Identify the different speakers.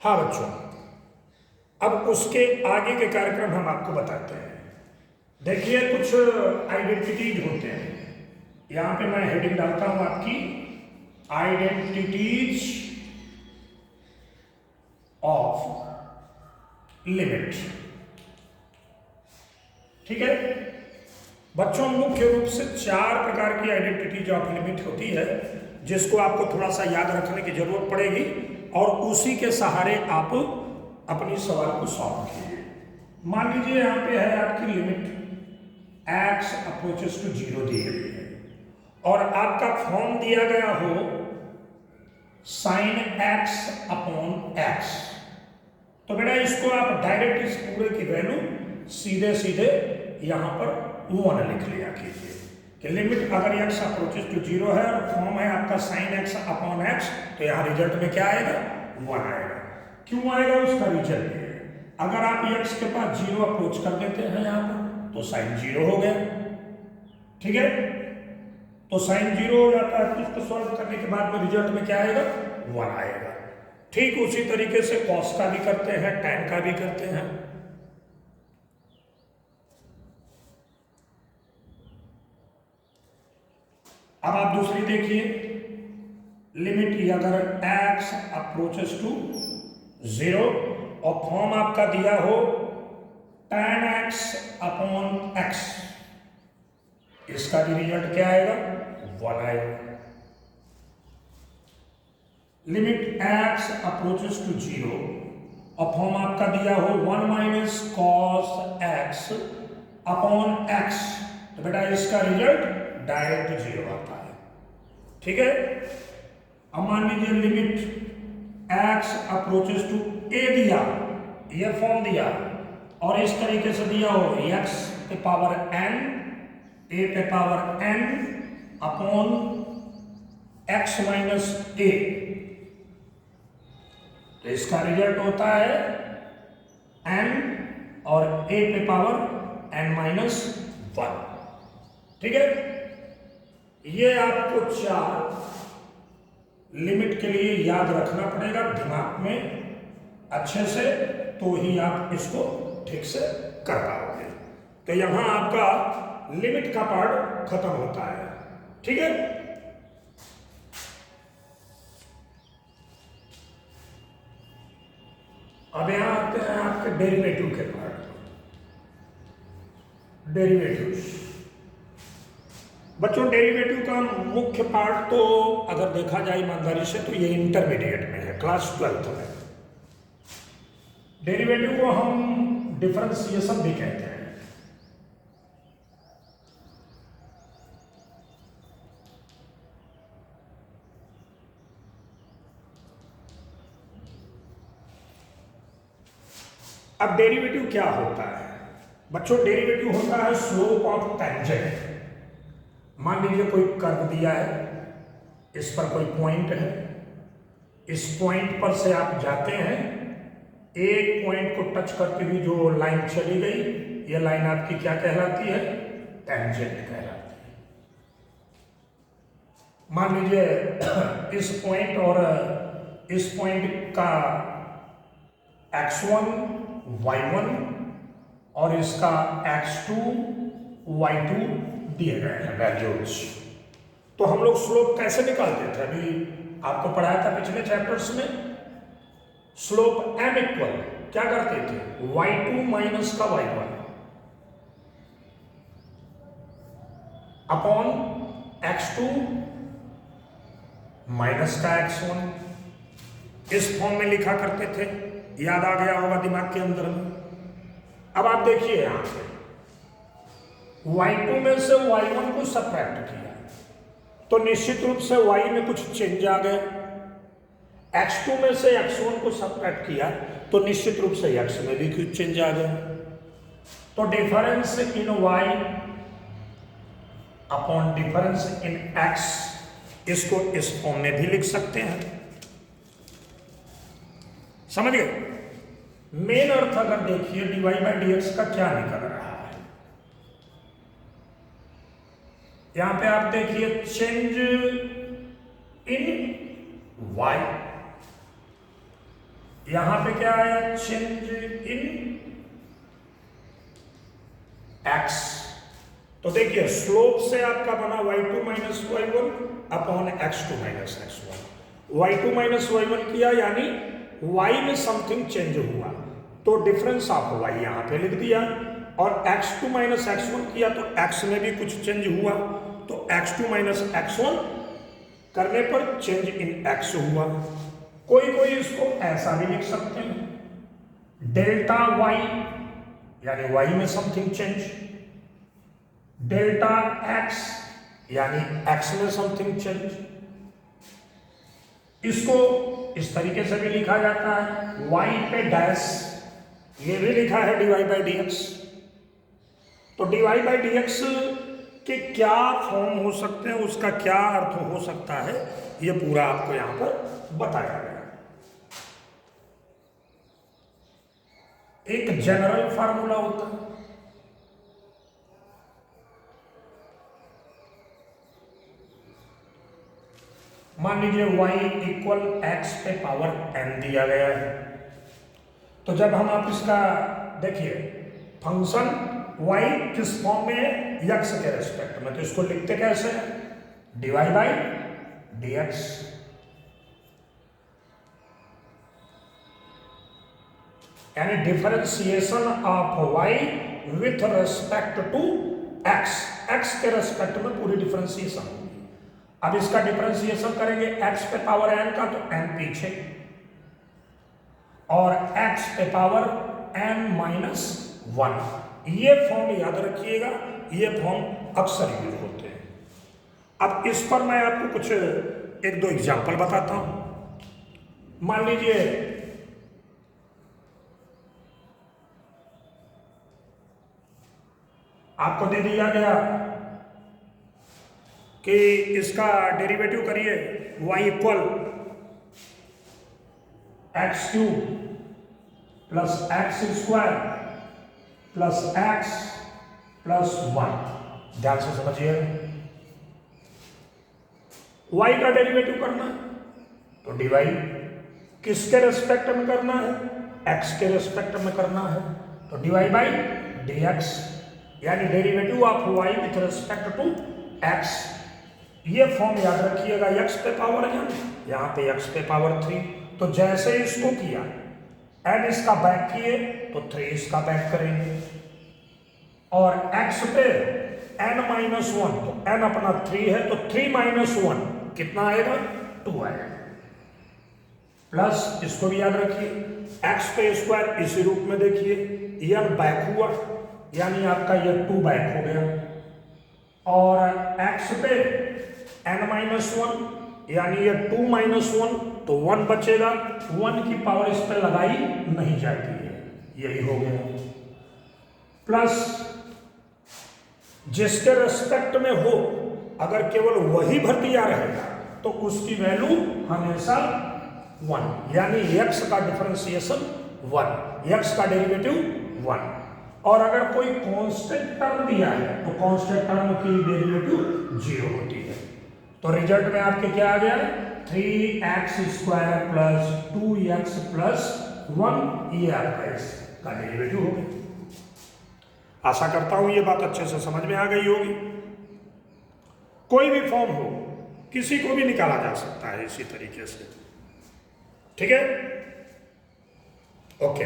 Speaker 1: हाँ बच्चों, अब उसके आगे के कार्यक्रम हम आपको बताते हैं। देखिए कुछ आइडेंटिटीज होते हैं, यहां पे मैं हेडिंग डालता हूं आपकी आइडेंटिटीज ऑफ लिमिट। ठीक है बच्चों, मुख्य रूप से 4 प्रकार की आइडेंटिटीज ऑफ लिमिट होती है, जिसको आपको थोड़ा सा याद रखने की जरूरत पड़ेगी और उसी के सहारे आप अपनी सवाल को सॉल्व कीजिए। मान लीजिए यहां पे है आपकी लिमिट x अप्रोचेस टू 0 दी गई है और आपका फॉर्म दिया गया हो sin x अपॉन x, तो बेटा इसको आप डायरेक्ट इस पूरे की वैल्यू सीधे सीधे यहां पर 1 लिख लिया कीजिए कि लिमिट अगर x अप्रोचेस टू 0 है और फॉर्म है आपका sin x अपॉन x, तो यहां रिजल्ट में क्या आएगा 1 आएगा। क्यों आएगा उसका रिजल्ट है, अगर आप x के पास 0 अप्रोच कर देते हैं यहां पर तो साइन 0 हो गया। ठीक है, तो साइन 0 हो जाता है, तो उसको सॉल्व करने के बाद में रिजल्ट में क्या आएगा 1 आएगा। ठीक उसी तरीके से कॉस का भी करते हैं, टैन का भी करते हैं। अब आप दूसरी देखिए, लिमिट अगर x अप्रोचेस टू 0 और फॉर्म आपका दिया हो tan x अपॉन x, इसका भी रिजल्ट क्या आएगा 1 आएगा। लिमिट x अप्रोचेस टू 0 और फॉर्म आपका दिया हो 1 minus cos x upon x, तो बेटा इसका रिजल्ट डायरेक्ट 0 आता है। ठीक है, अब मान लीजिए limit x approaches to a दिया, ये फॉर्म दिया और इस तरीके से दिया हो x पे पावर n, a पे power n upon x minus a, तो इसका रिजल्ट होता है n और a पे पावर n माइनस 1। ठीक है, ये आपको 4 लिमिट के लिए याद रखना पड़ेगा दिमाग में अच्छे से, तो ही आप इसको ठीक से कर पाओगे। तो यहां आपका लिमिट का पार्ट खत्म होता है। ठीक है, अब यहां आते हैं आपके डेरिवेटिव के पार्ट। डेरिवेटिव्स बच्चों, डेरिवेटिव का मुख्य पार्ट तो अगर देखा जाए ईमानदारी से तो ये इंटरमीडिएट में है, क्लास 12th में। डेरिवेटिव को हम डिफरेंशिएशन भी कहते हैं। अब डेरिवेटिव क्या होता है बच्चों, डेरिवेटिव होता है स्लोप ऑफ टेंजेंट। मान लीजिए कोई कर्व दिया है, इस पर कोई पॉइंट है, इस पॉइंट पर से आप जाते हैं, एक पॉइंट को टच करके भी जो लाइन चली गई, ये लाइन आपकी क्या कहलाती है, टेंजेंट कहलाती है। मान लीजिए इस पॉइंट और इस पॉइंट का x1 y1 और इसका x2 y2 दिए गए हैं वैल्यूज, तो हम लोग स्लोप कैसे निकालते थे, अभी आपको पढ़ाया था पिछले चैप्टर्स में। स्लोप m इक्वल क्या करते थे, y2 माइनस का y1 अपॉन x2 माइनस का x1, इस फॉर्म में लिखा करते थे। याद आ गया होगा दिमाग के अंदर में। अब आप देखिए यहां से y2 में से y1 को सब्ट्रैक्ट किया तो निश्चित रूप से y में कुछ चेंज आ गया, x2 में से x1 को सब्ट्रैक्ट किया तो निश्चित रूप से x में भी कुछ चेंज आ गया। तो difference in y upon difference in x, इसको इस फॉर्म में भी लिख सकते हैं। समझ गए, मेन अर्थ अगर देखिए dy बाई dx का क्या निकल रहा है, यहां पे आप देखिए चेंज इन y, यहां पे क्या आया, चेंज इन एक्स। तो देखिए स्लोप से आपका बना y2 minus y1 upon x2 minus x1। y2 minus y1 किया यानी y में समथिंग चेंज हुआ, तो डिफरेंस ऑफ y यहां पे लिख दिया, और x2 माइनस x1 किया तो x में भी कुछ चेंज हुआ, तो x2 माइनस x1 करने पर चेंज इन x हुआ। कोई कोई इसको ऐसा भी लिख सकते हैं, डेल्टा y यानी y में समथिंग चेंज, डेल्टा x यानी x में समथिंग चेंज। इसको इस तरीके से भी लिखा जाता है, y पे डैश, ये भी लिखा है dy बाई डी एक्स। तो dy बाई डी एक्स के क्या फॉर्म हो सकते हैं, उसका क्या अर्थ हो सकता है, ये पूरा आपको यहां पर बताया गया। एक जनरल फार्मूला होता है, मान लीजिए y इक्वल एक्स पे पावर n दिया गया है। तो जब हम आप इसका देखिए फंक्शन y किस फॉर्म में है, x के रेस्पेक्ट में, तो इसको लिखते कैसे हैं, dy बाई डी एक्स। यानी differentiation of y with respect to x, x के रेस्पेक्ट में पूरी डिफरेंशिएशन होगी। अब इसका डिफरेंशिएशन करेंगे x पे पावर n का, तो n पीछे, और x पे पावर n माइनस 1। ये फॉर्म याद रखिएगा, ये फॉर्म अक्सर यूज होते हैं। अब इस पर मैं आपको कुछ एक दो एग्जांपल बताता हूं। मान लीजिए आपको दे दिया गया कि इसका डेरिवेटिव करिए y equal x cube plus x square plus x plus 1। ध्यान से समझिए, y का डेरिवेटिव करना है तो dy किसके रेस्पेक्ट में करना है, x के रेस्पेक्ट में करना है, तो dy बाई डी एक्स, यानी derivative of y with respect to x। ये फॉर्म याद रखिएगा, x पे पावर n, यहाँ पे x पे पावर 3। तो जैसे इसको किया n इसका बैक किए तो 3 इसका बैक करेंगे, और x पे n माइनस 1, तो n अपना 3 है, तो 3 माइनस 1 कितना आएगा, 2 आएगा। प्लस इसको भी याद रखिए, x पे स्क्वायर इसी रूप में देखिए, n बैक हुआ यानी आपका ये 2 बैक हो गया, और x पे n माइनस 1 यानी ये 2 माइनस 1, तो 1 बचेगा, 1 की पावर इस पर लगाई नहीं जाती है, यही हो गया। प्लस जिसके रेस्पेक्ट में हो अगर केवल वही भर दिया रहेगा तो उसकी वैल्यू हमेशा 1, यानी x का डिफरेंशिएशन 1, x का डेरिवेटिव 1। और अगर कोई कांस्टेंट टर्म दिया है तो कांस्टेंट टर्म की डेरिवेटिव 0 होती है। तो रिजल्ट में आपके क्या आ गया, 3x square plus 2x plus 1, ये आपका इसका डेरिवेटिव हो गया। आशा करता हूं ये बात अच्छे से समझ में आ गई होगी। कोई भी फॉर्म हो किसी को भी निकाला जा सकता है इसी तरीके से, ठीक है, ओके।